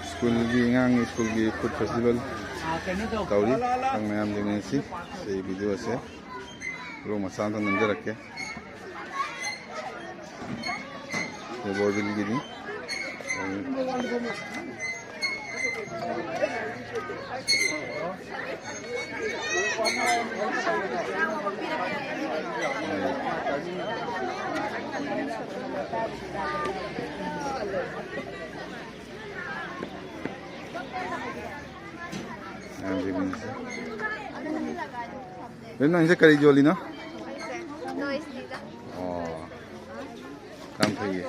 स्कूल की food festival तौरी मैम से वीडियो से लोग मसा नंजे रखे बोर्बिल की Benar ini kari jual ini? Oh, काम थी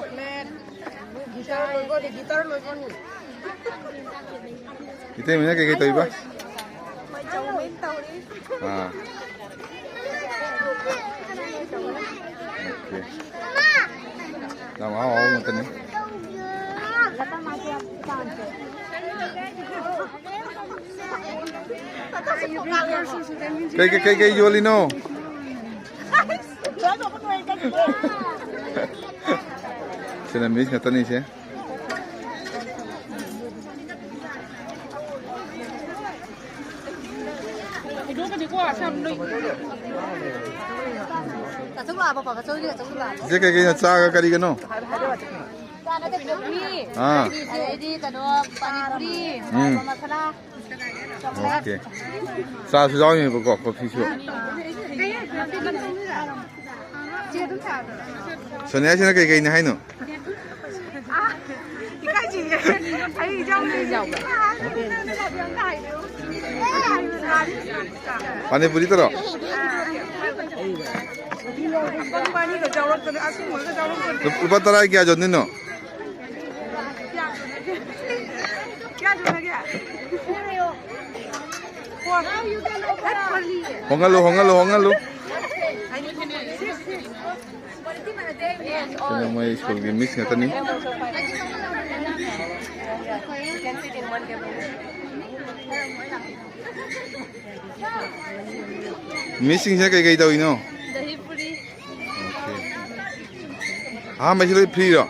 कितने महीने के तो इबा हाँ ओके काम आओ आओ मत नहीं कई जुअली no Sila miss kata ni siya. Siya kaya nagsaga ka rin no? Ah. Okay. Sa sudaw niyo ba ko fisyo? So niya siya kaya na hay no? पानी पूरी तरह ऊपर तरह क्या जो निनो होंगलो होंगलो होंगलो Sino may school gimmicks nga tani? Missing siya kay daw ino. Dahi puri. Okay. Ah, may sila free ro.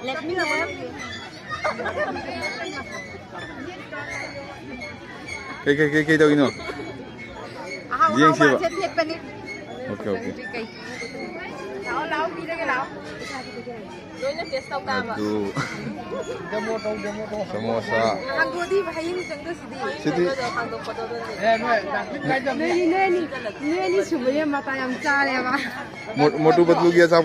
Let me have. Kay daw ino. Diyan siya ba? Okay, okay. Aduh. Samosa. Sidi. Motu betul dia